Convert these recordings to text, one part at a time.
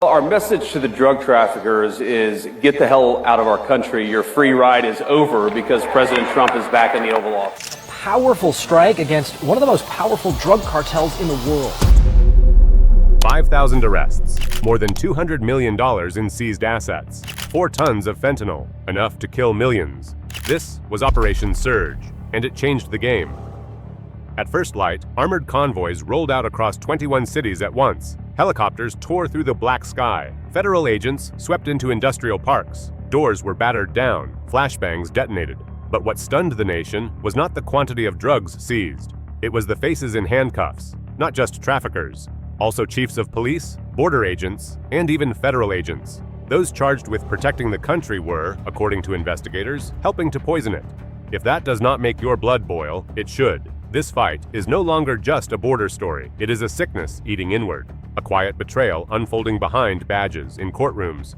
Our message to the drug traffickers is get the hell out of our country. Your free ride is over because President Trump is back in the Oval Office. Powerful strike against one of the most powerful drug cartels in the world. 5,000 arrests, more than $200 million in seized assets, 4 tons of fentanyl, enough to kill millions. This was Operation Surge, and it changed the game. At first light, armored convoys rolled out across 21 cities at once. Helicopters tore through the black sky. Federal agents swept into industrial parks. Doors were battered down. Flashbangs detonated. But what stunned the nation was not the quantity of drugs seized. It was the faces in handcuffs, not just traffickers, also chiefs of police, border agents, and even federal agents. Those charged with protecting the country were, according to investigators, helping to poison it. If that does not make your blood boil, it should. This fight is no longer just a border story. It is a sickness eating inward. A quiet betrayal unfolding behind badges, in courtrooms,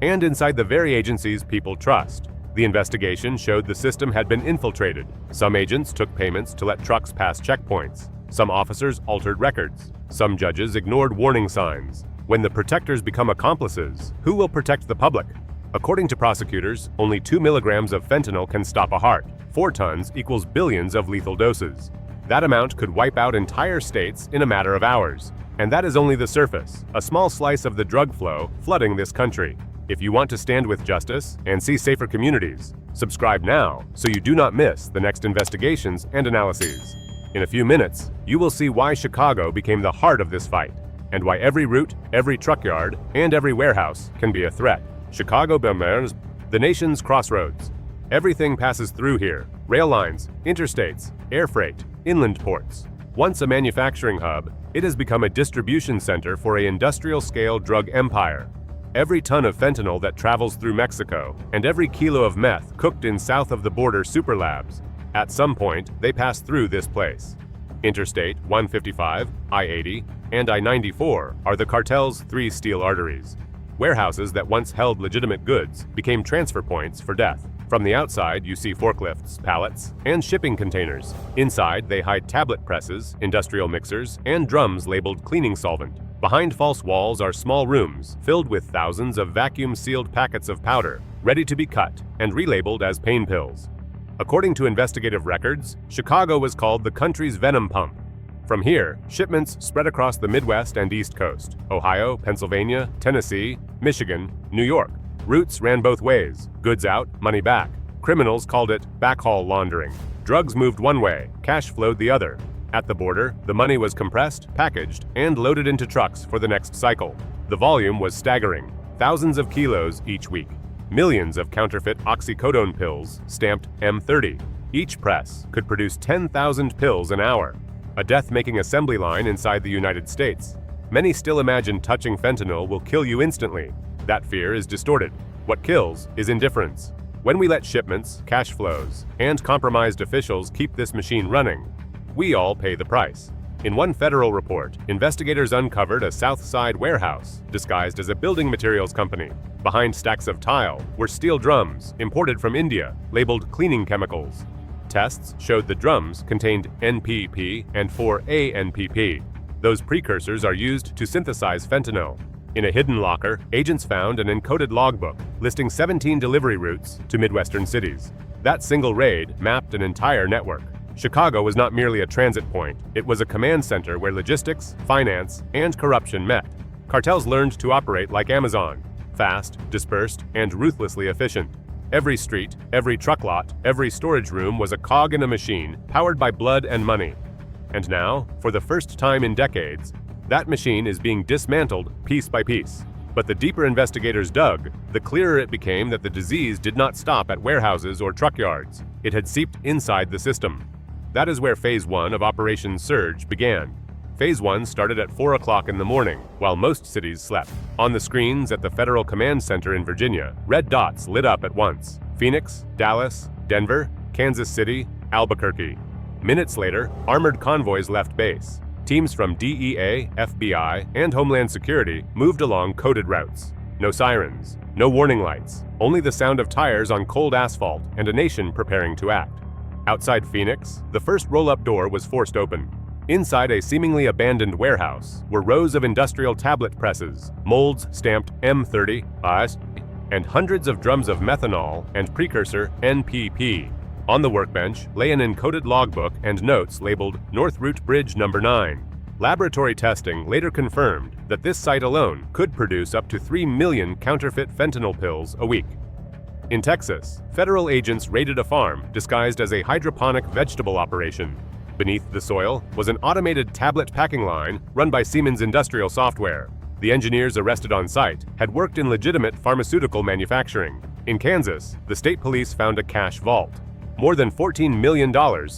and inside the very agencies people trust. The investigation showed the system had been infiltrated. Some agents took payments to let trucks pass checkpoints. Some officers altered records. Some judges ignored warning signs. When the protectors become accomplices, who will protect the public? According to prosecutors, only 2 milligrams of fentanyl can stop a heart. 4 tons equals billions of lethal doses. That amount could wipe out entire states in a matter of hours. And that is only the surface, a small slice of the drug flow flooding this country. If you want to stand with justice and see safer communities, subscribe now so you do not miss the next investigations and analyses. In a few minutes, you will see why Chicago became the heart of this fight, and why every route, every truck yard, and every warehouse can be a threat. Chicago becomes the nation's crossroads. Everything passes through here: rail lines, interstates, air freight, inland ports. Once a manufacturing hub, it has become a distribution center for an industrial-scale drug empire. Every ton of fentanyl that travels through Mexico, and every kilo of meth cooked in south of the border superlabs, at some point they pass through this place. Interstate 155, I-80, and I-94 are the cartel's 3 steel arteries. Warehouses that once held legitimate goods became transfer points for death. From the outside, you see forklifts, pallets, and shipping containers. Inside, they hide tablet presses, industrial mixers, and drums labeled cleaning solvent. Behind false walls are small rooms filled with thousands of vacuum-sealed packets of powder, ready to be cut and relabeled as pain pills. According to investigative records, Chicago was called the country's venom pump. From here, shipments spread across the Midwest and East Coast: Ohio, Pennsylvania, Tennessee, Michigan, New York. Routes ran both ways: goods out, money back. Criminals called it backhaul laundering. Drugs moved one way, cash flowed the other. At the border, the money was compressed, packaged, and loaded into trucks for the next cycle. The volume was staggering: thousands of kilos each week. Millions of counterfeit oxycodone pills stamped M30. Each press could produce 10,000 pills an hour. A death-making assembly line inside the United States. Many still imagine touching fentanyl will kill you instantly. That fear is distorted. What kills is indifference. When we let shipments, cash flows, and compromised officials keep this machine running, we all pay the price. In one federal report, investigators uncovered a South Side warehouse disguised as a building materials company. Behind stacks of tile were steel drums imported from India, labeled cleaning chemicals. Tests showed the drums contained NPP and 4-ANPP. Those precursors are used to synthesize fentanyl. In a hidden locker, agents found an encoded logbook listing 17 delivery routes to Midwestern cities. That single raid mapped an entire network. Chicago was not merely a transit point, it was a command center where logistics, finance, and corruption met. Cartels learned to operate like Amazon: fast, dispersed, and ruthlessly efficient. Every street, every truck lot, every storage room was a cog in a machine powered by blood and money. And now, for the first time in decades, that machine is being dismantled piece by piece. But the deeper investigators dug, the clearer it became that the disease did not stop at warehouses or truck yards. It had seeped inside the system. That is where Phase 1 of Operation Surge began. Phase 1 started at 4 o'clock in the morning, while most cities slept. On the screens at the Federal Command Center in Virginia, red dots lit up at once: Phoenix, Dallas, Denver, Kansas City, Albuquerque. Minutes later, armored convoys left base. Teams from DEA, FBI, and Homeland Security moved along coded routes. No sirens, no warning lights, only the sound of tires on cold asphalt and a nation preparing to act. Outside Phoenix, the first roll-up door was forced open. Inside a seemingly abandoned warehouse were rows of industrial tablet presses, molds stamped M30, and hundreds of drums of methanol and precursor NPP. On the workbench lay an encoded logbook and notes labeled North Route Bridge No. 9. Laboratory testing later confirmed that this site alone could produce up to 3 million counterfeit fentanyl pills a week. In Texas, federal agents raided a farm disguised as a hydroponic vegetable operation. Beneath the soil was an automated tablet packing line run by Siemens Industrial Software. The engineers arrested on site had worked in legitimate pharmaceutical manufacturing. In Kansas, the state police found a cash vault. More than $14 million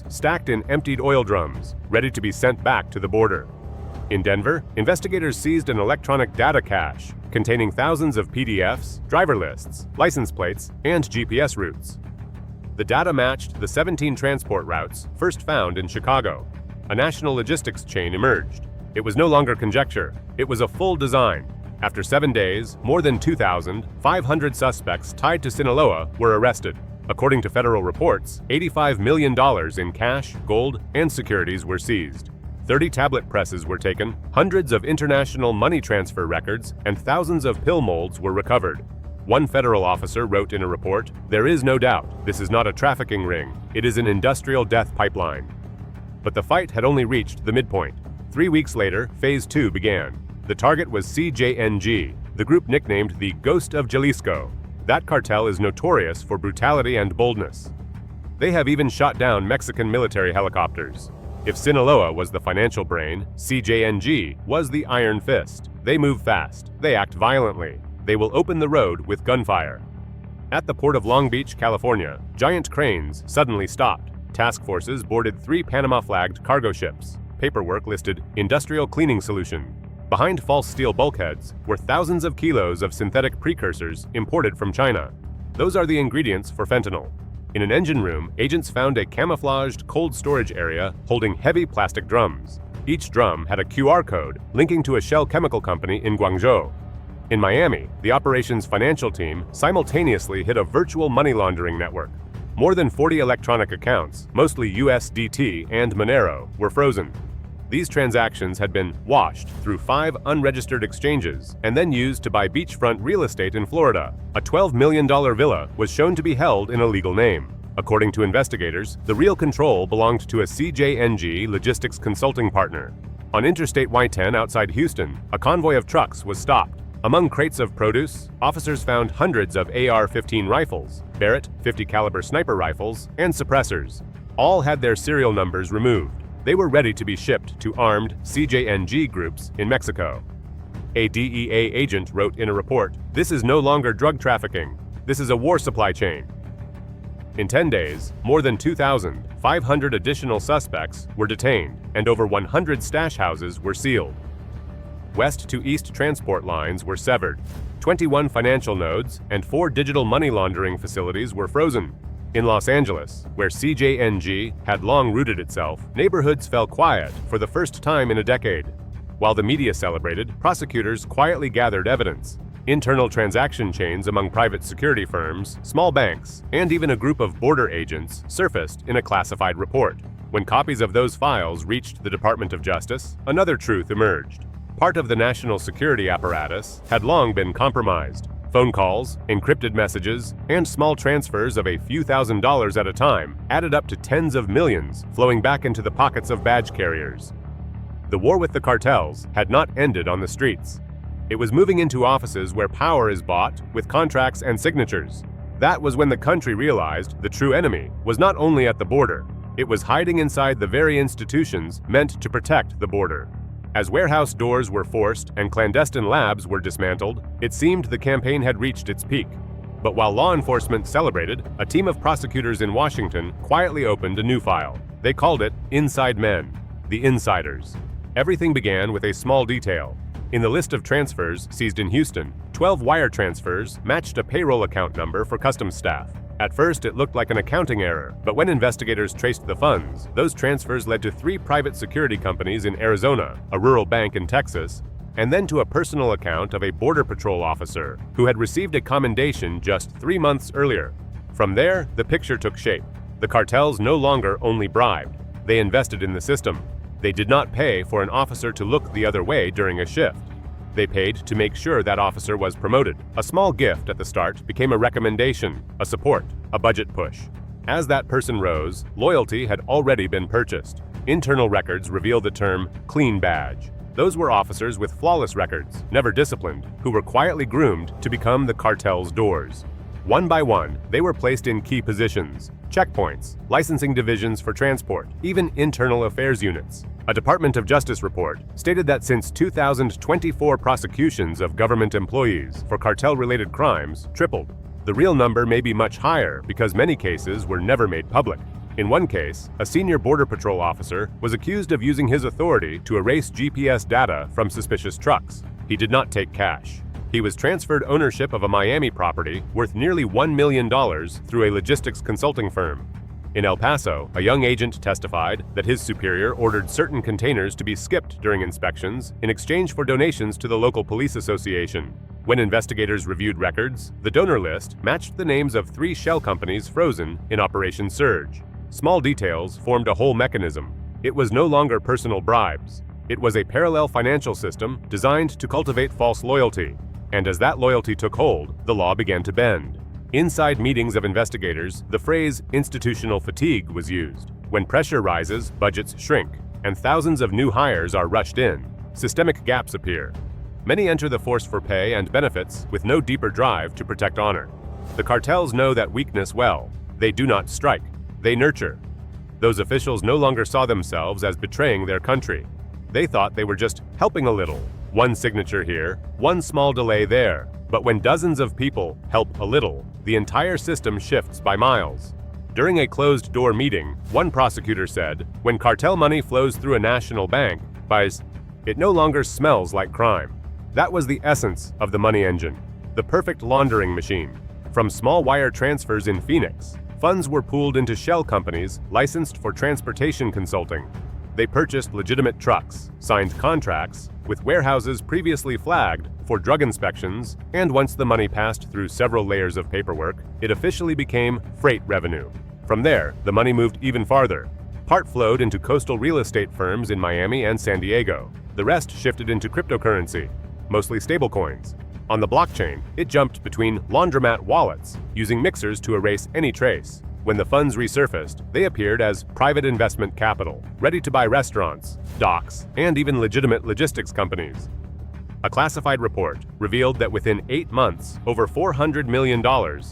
stacked in emptied oil drums, ready to be sent back to the border. In Denver, investigators seized an electronic data cache containing thousands of PDFs, driver lists, license plates, and GPS routes. The data matched the 17 transport routes first found in Chicago. A national logistics chain emerged. It was no longer conjecture, it was a full design. After 7 days, more than 2,500 suspects tied to Sinaloa were arrested. According to federal reports, $85 million in cash, gold, and securities were seized. 30 tablet presses were taken, hundreds of international money transfer records, and thousands of pill molds were recovered. One federal officer wrote in a report, "There is no doubt this is not a trafficking ring, it is an industrial death pipeline." But the fight had only reached the midpoint. 3 weeks later, Phase 2 began. The target was CJNG, the group nicknamed the Ghost of Jalisco. That cartel is notorious for brutality and boldness. They have even shot down Mexican military helicopters. If Sinaloa was the financial brain, CJNG was the iron fist. They move fast. They act violently. They will open the road with gunfire. At the port of Long Beach, California, giant cranes suddenly stopped. Task forces boarded 3 Panama-flagged cargo ships. Paperwork listed industrial cleaning solution. Behind false steel bulkheads were thousands of kilos of synthetic precursors imported from China. Those are the ingredients for fentanyl. In an engine room, agents found a camouflaged cold storage area holding heavy plastic drums. Each drum had a QR code linking to a Shell chemical company in Guangzhou. In Miami, the operations financial team simultaneously hit a virtual money laundering network. More than 40 electronic accounts, mostly USDT and Monero, were frozen. These transactions had been washed through 5 unregistered exchanges and then used to buy beachfront real estate in Florida. A $12 million villa was shown to be held in a legal name. According to investigators, the real control belonged to a CJNG logistics consulting partner. On Interstate Y-10 outside Houston, a convoy of trucks was stopped. Among crates of produce, officers found hundreds of AR-15 rifles, Barrett 50 caliber sniper rifles, and suppressors. All had their serial numbers removed. They were ready to be shipped to armed CJNG groups in Mexico. A DEA agent wrote in a report, "This is no longer drug trafficking. This is a war supply chain." In 10 days, more than 2,500 additional suspects were detained, and over 100 stash houses were sealed. West to east transport lines were severed. 21 financial nodes and 4 digital money laundering facilities were frozen. In Los Angeles, where CJNG had long rooted itself, neighborhoods fell quiet for the first time in a decade. While the media celebrated, prosecutors quietly gathered evidence. Internal transaction chains among private security firms, small banks, and even a group of border agents surfaced in a classified report. When copies of those files reached the Department of Justice, another truth emerged. Part of the national security apparatus had long been compromised. Phone calls, encrypted messages, and small transfers of a few $1,000s at a time added up to tens of millions flowing back into the pockets of badge carriers. The war with the cartels had not ended on the streets. It was moving into offices where power is bought with contracts and signatures. That was when the country realized the true enemy was not only at the border, it was hiding inside the very institutions meant to protect the border. As warehouse doors were forced and clandestine labs were dismantled, it seemed the campaign had reached its peak. But while law enforcement celebrated, a team of prosecutors in Washington quietly opened a new file. They called it Inside Men, the Insiders. Everything began with a small detail. In the list of transfers seized in Houston, 12 wire transfers matched a payroll account number for customs staff. At first, it looked like an accounting error, but when investigators traced the funds, those transfers led to 3 private security companies in Arizona, a rural bank in Texas, and then to a personal account of a Border Patrol officer who had received a commendation just 3 months earlier. From there, the picture took shape. The cartels no longer only bribed, they invested in the system. They did not pay for an officer to look the other way during a shift. They paid to make sure that officer was promoted. A small gift at the start became a recommendation, a support, a budget push. As that person rose, loyalty had already been purchased. Internal records reveal the term clean badge. Those were officers with flawless records, never disciplined, who were quietly groomed to become the cartel's doors. One by one, they were placed in key positions, checkpoints, licensing divisions for transport, even internal affairs units. A Department of Justice report stated that since 2024 prosecutions of government employees for cartel-related crimes tripled. The real number may be much higher because many cases were never made public. In one case, a senior Border Patrol officer was accused of using his authority to erase GPS data from suspicious trucks. He did not take cash. He was transferred ownership of a Miami property worth nearly $1 million through a logistics consulting firm. In El Paso, a young agent testified that his superior ordered certain containers to be skipped during inspections in exchange for donations to the local police association. When investigators reviewed records, the donor list matched the names of 3 shell companies frozen in Operation Surge. Small details formed a whole mechanism. It was no longer personal bribes. It was a parallel financial system designed to cultivate false loyalty. And as that loyalty took hold, the law began to bend. Inside meetings of investigators, the phrase institutional fatigue was used. When pressure rises, budgets shrink, and thousands of new hires are rushed in. Systemic gaps appear. Many enter the force for pay and benefits with no deeper drive to protect honor. The cartels know that weakness well. They do not strike. They nurture. Those officials no longer saw themselves as betraying their country. They thought they were just helping a little. One signature here, one small delay there. But when dozens of people help a little, the entire system shifts by miles. During a closed-door meeting, one prosecutor said, when cartel money flows through a national bank, it no longer smells like crime. That was the essence of the money engine, the perfect laundering machine. From small wire transfers in Phoenix, funds were pooled into shell companies licensed for transportation consulting. They purchased legitimate trucks, signed contracts with warehouses previously flagged for drug inspections, and once the money passed through several layers of paperwork, it officially became freight revenue. From there, the money moved even farther. Part flowed into coastal real estate firms in Miami and San Diego. The rest shifted into cryptocurrency, mostly stablecoins. On the blockchain, it jumped between laundromat wallets, using mixers to erase any trace. When the funds resurfaced, they appeared as private investment capital, ready to buy restaurants, docks, and even legitimate logistics companies. A classified report revealed that within 8 months, over $400 million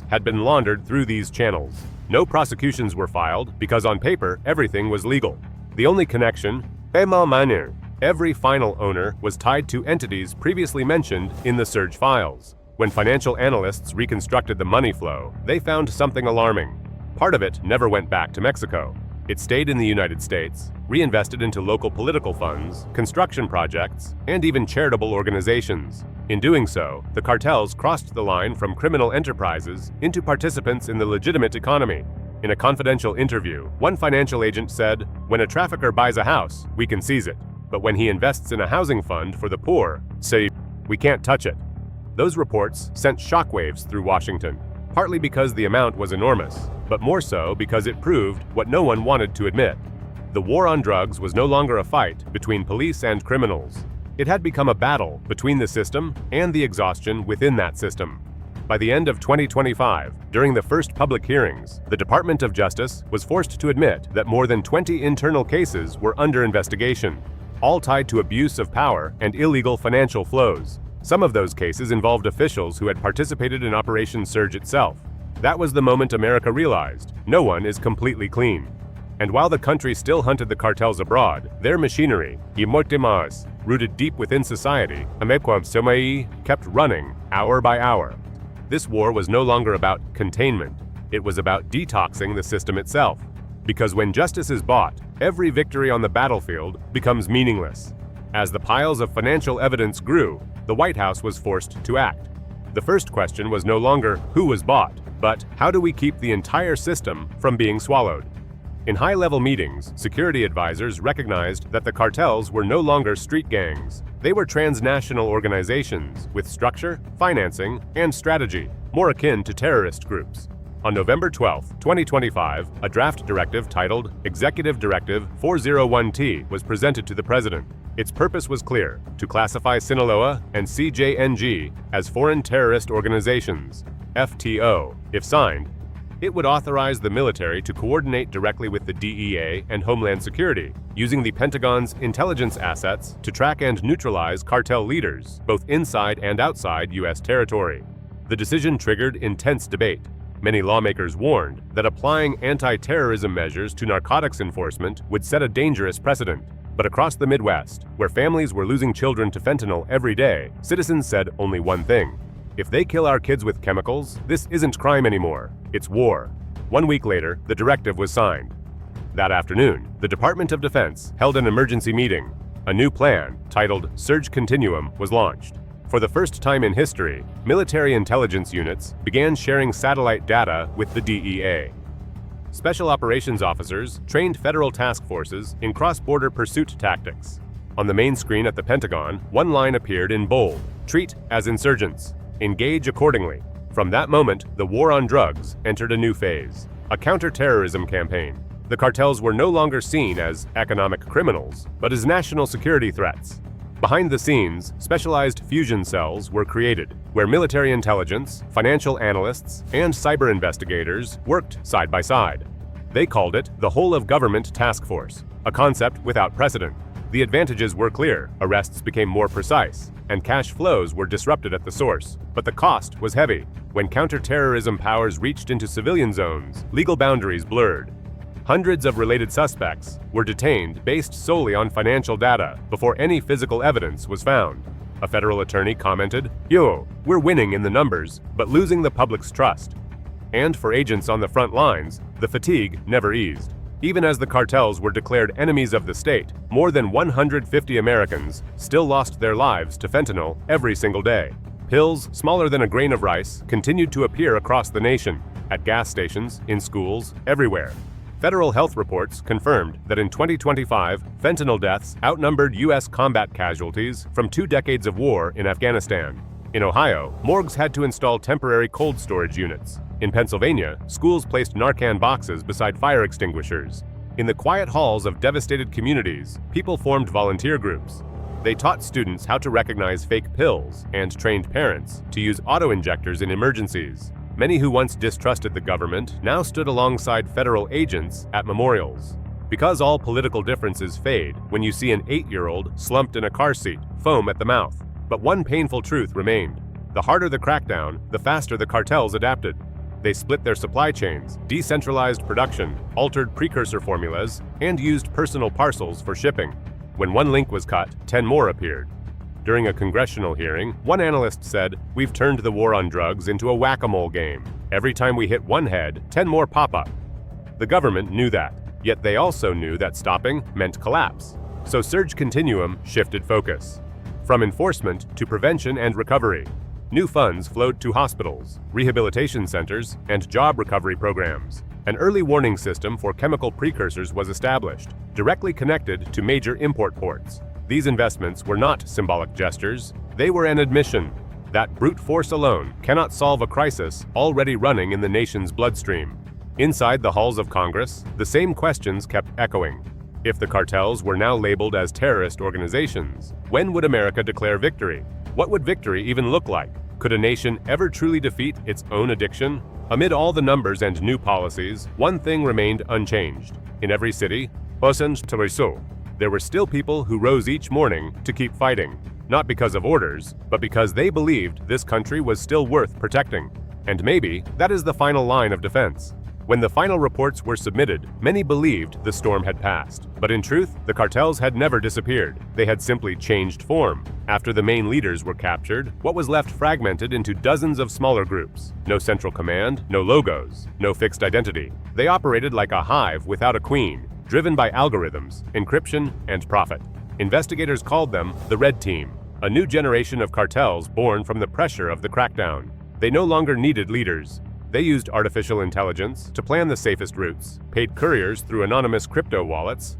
had been laundered through these channels. No prosecutions were filed because on paper, everything was legal. The only connection, paiement mineur. Every final owner was tied to entities previously mentioned in the Surge files. When financial analysts reconstructed the money flow, they found something alarming. Part of it never went back to Mexico. It stayed in the United States, reinvested into local political funds, construction projects, and even charitable organizations. In doing so, the cartels crossed the line from criminal enterprises into participants in the legitimate economy. In a confidential interview, one financial agent said, "When a trafficker buys a house, we can seize it. But when he invests in a housing fund for the poor, we can't touch it." Those reports sent shockwaves through Washington, partly because the amount was enormous, but more so because it proved what no one wanted to admit. The war on drugs was no longer a fight between police and criminals. It had become a battle between the system and the exhaustion within that system. By the end of 2025, during the first public hearings, the Department of Justice was forced to admit that more than 20 internal cases were under investigation, all tied to abuse of power and illegal financial flows. Some of those cases involved officials who had participated in Operation Surge itself. That was the moment America realized no one is completely clean. And while the country still hunted the cartels abroad, their machinery, rooted deep within society, kept running hour by hour. This war was no longer about containment. It was about detoxing the system itself. Because when justice is bought, every victory on the battlefield becomes meaningless. As the piles of financial evidence grew, the White House was forced to act. The first question was no longer who was bought, but how do we keep the entire system from being swallowed? In high-level meetings, security advisors recognized that the cartels were no longer street gangs. They were transnational organizations with structure, financing, and strategy, more akin to terrorist groups. On November 12, 2025, a draft directive titled Executive Directive 401T was presented to the President. Its purpose was clear: to classify Sinaloa and CJNG as foreign terrorist organizations, FTO. If signed, it would authorize the military to coordinate directly with the DEA and Homeland Security, using the Pentagon's intelligence assets to track and neutralize cartel leaders, both inside and outside U.S. territory. The decision triggered intense debate. Many lawmakers warned that applying anti-terrorism measures to narcotics enforcement would set a dangerous precedent. But across the Midwest, where families were losing children to fentanyl every day, citizens said only one thing: if they kill our kids with chemicals, this isn't crime anymore, it's war. 1 week later, the directive was signed. That afternoon, the Department of Defense held an emergency meeting. A new plan, titled Surge Continuum, was launched. For the first time in history, military intelligence units began sharing satellite data with the DEA. Special operations officers trained federal task forces in cross-border pursuit tactics. On the main screen at the Pentagon, one line appeared in bold: treat as insurgents, engage accordingly. From that moment, the war on drugs entered a new phase, a counterterrorism campaign. The cartels were no longer seen as economic criminals, but as national security threats. Behind the scenes, specialized fusion cells were created, where military intelligence, financial analysts, and cyber investigators worked side by side. They called it the Whole-of-Government Task Force, a concept without precedent. The advantages were clear: arrests became more precise, and cash flows were disrupted at the source. But the cost was heavy. When counterterrorism powers reached into civilian zones, legal boundaries blurred. Hundreds of related suspects were detained based solely on financial data before any physical evidence was found. A federal attorney commented, "Yo, we're winning in the numbers, but losing the public's trust." And for agents on the front lines, the fatigue never eased. Even as the cartels were declared enemies of the state, more than 150 Americans still lost their lives to fentanyl every single day. Pills smaller than a grain of rice continued to appear across the nation, at gas stations, in schools, everywhere. Federal health reports confirmed that in 2025, fentanyl deaths outnumbered U.S. combat casualties from 2 decades of war in Afghanistan. In Ohio, morgues had to install temporary cold storage units. In Pennsylvania, schools placed Narcan boxes beside fire extinguishers. In the quiet halls of devastated communities, people formed volunteer groups. They taught students how to recognize fake pills and trained parents to use auto-injectors in emergencies. Many who once distrusted the government now stood alongside federal agents at memorials. Because all political differences fade when you see an 8-year-old slumped in a car seat, foam at the mouth. But one painful truth remained: the harder the crackdown, the faster the cartels adapted. They split their supply chains, decentralized production, altered precursor formulas, and used personal parcels for shipping. When one link was cut, 10 more appeared. During a congressional hearing, one analyst said, "We've turned the war on drugs into a whack-a-mole game. Every time we hit one head, 10 more pop up." The government knew that, yet they also knew that stopping meant collapse. So Surge Continuum shifted focus. From enforcement to prevention and recovery. New funds flowed to hospitals, rehabilitation centers, and job recovery programs. An early warning system for chemical precursors was established, directly connected to major import ports. These investments were not symbolic gestures, they were an admission that brute force alone cannot solve a crisis already running in the nation's bloodstream. Inside the halls of Congress, the same questions kept echoing. If the cartels were now labeled as terrorist organizations, when would America declare victory? What would victory even look like? Could a nation ever truly defeat its own addiction? Amid all the numbers and new policies, one thing remained unchanged. In every city, there were still people who rose each morning to keep fighting, not because of orders, but because they believed this country was still worth protecting. And maybe that is the final line of defense. When the final reports were submitted, many believed the storm had passed. But in truth, the cartels had never disappeared. They had simply changed form. After the main leaders were captured, what was left fragmented into dozens of smaller groups. No central command, no logos, no fixed identity. They operated like a hive without a queen, driven by algorithms, encryption, and profit. Investigators called them the Red Team, a new generation of cartels born from the pressure of the crackdown. They no longer needed leaders. They used artificial intelligence to plan the safest routes, paid couriers through anonymous crypto wallets,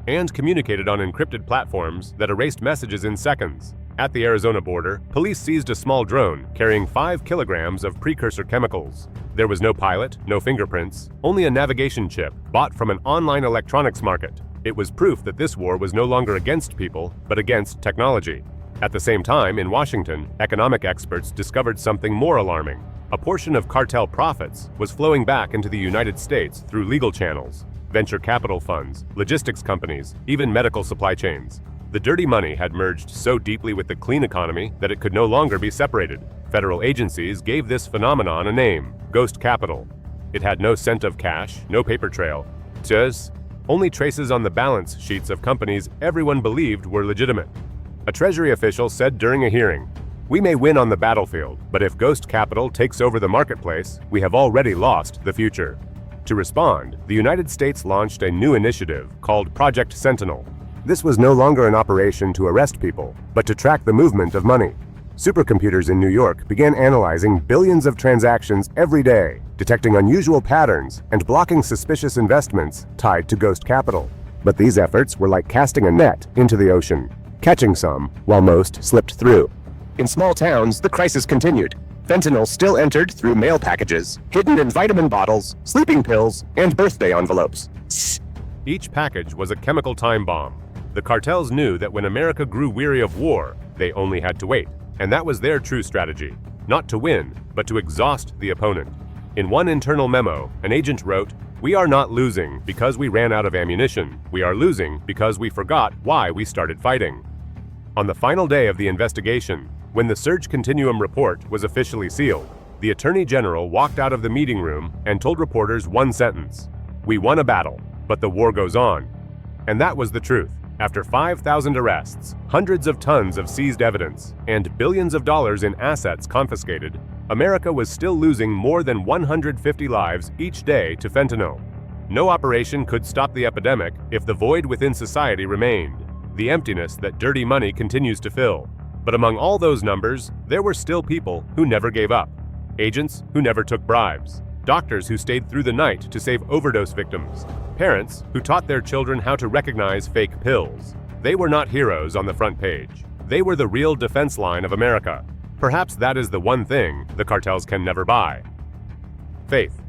and communicated on encrypted platforms that erased messages in seconds. At the Arizona border, police seized a small drone carrying 5 kilograms of precursor chemicals. There was no pilot, no fingerprints, only a navigation chip bought from an online electronics market. It was proof that this war was no longer against people, but against technology. At the same time, in Washington, economic experts discovered something more alarming. A portion of cartel profits was flowing back into the United States through legal channels, venture capital funds, logistics companies, even medical supply chains. The dirty money had merged so deeply with the clean economy that it could no longer be separated. Federal agencies gave this phenomenon a name: ghost capital. It had no scent of cash, no paper trail. Just only traces on the balance sheets of companies everyone believed were legitimate. A Treasury official said during a hearing, "We may win on the battlefield, but if ghost capital takes over the marketplace, we have already lost the future." To respond, the United States launched a new initiative called Project Sentinel. This was no longer an operation to arrest people, but to track the movement of money. Supercomputers in New York began analyzing billions of transactions every day, detecting unusual patterns and blocking suspicious investments tied to ghost capital. But these efforts were like casting a net into the ocean, catching some while most slipped through. In small towns, the crisis continued. Fentanyl still entered through mail packages, hidden in vitamin bottles, sleeping pills, and birthday envelopes. Each package was a chemical time bomb. The cartels knew that when America grew weary of war, they only had to wait. And that was their true strategy. Not to win, but to exhaust the opponent. In one internal memo, an agent wrote, "We are not losing because we ran out of ammunition. We are losing because we forgot why we started fighting." On the final day of the investigation, when the Surge Continuum report was officially sealed, the Attorney General walked out of the meeting room and told reporters one sentence: "We won a battle, but the war goes on." And that was the truth. After 5,000 arrests, hundreds of tons of seized evidence, and billions of dollars in assets confiscated, America was still losing more than 150 lives each day to fentanyl. No operation could stop the epidemic if the void within society remained, the emptiness that dirty money continues to fill. But among all those numbers, there were still people who never gave up. Agents who never took bribes. Doctors who stayed through the night to save overdose victims. Parents who taught their children how to recognize fake pills. They were not heroes on the front page. They were the real defense line of America. Perhaps that is the one thing the cartels can never buy. Faith.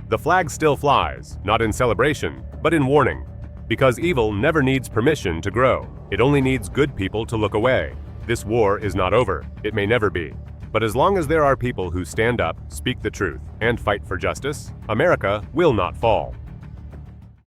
The flag still flies, not in celebration, but in warning. Because evil never needs permission to grow. It only needs good people to look away. This war is not over. It may never be. But as long as there are people who stand up, speak the truth, and fight for justice, America will not fall.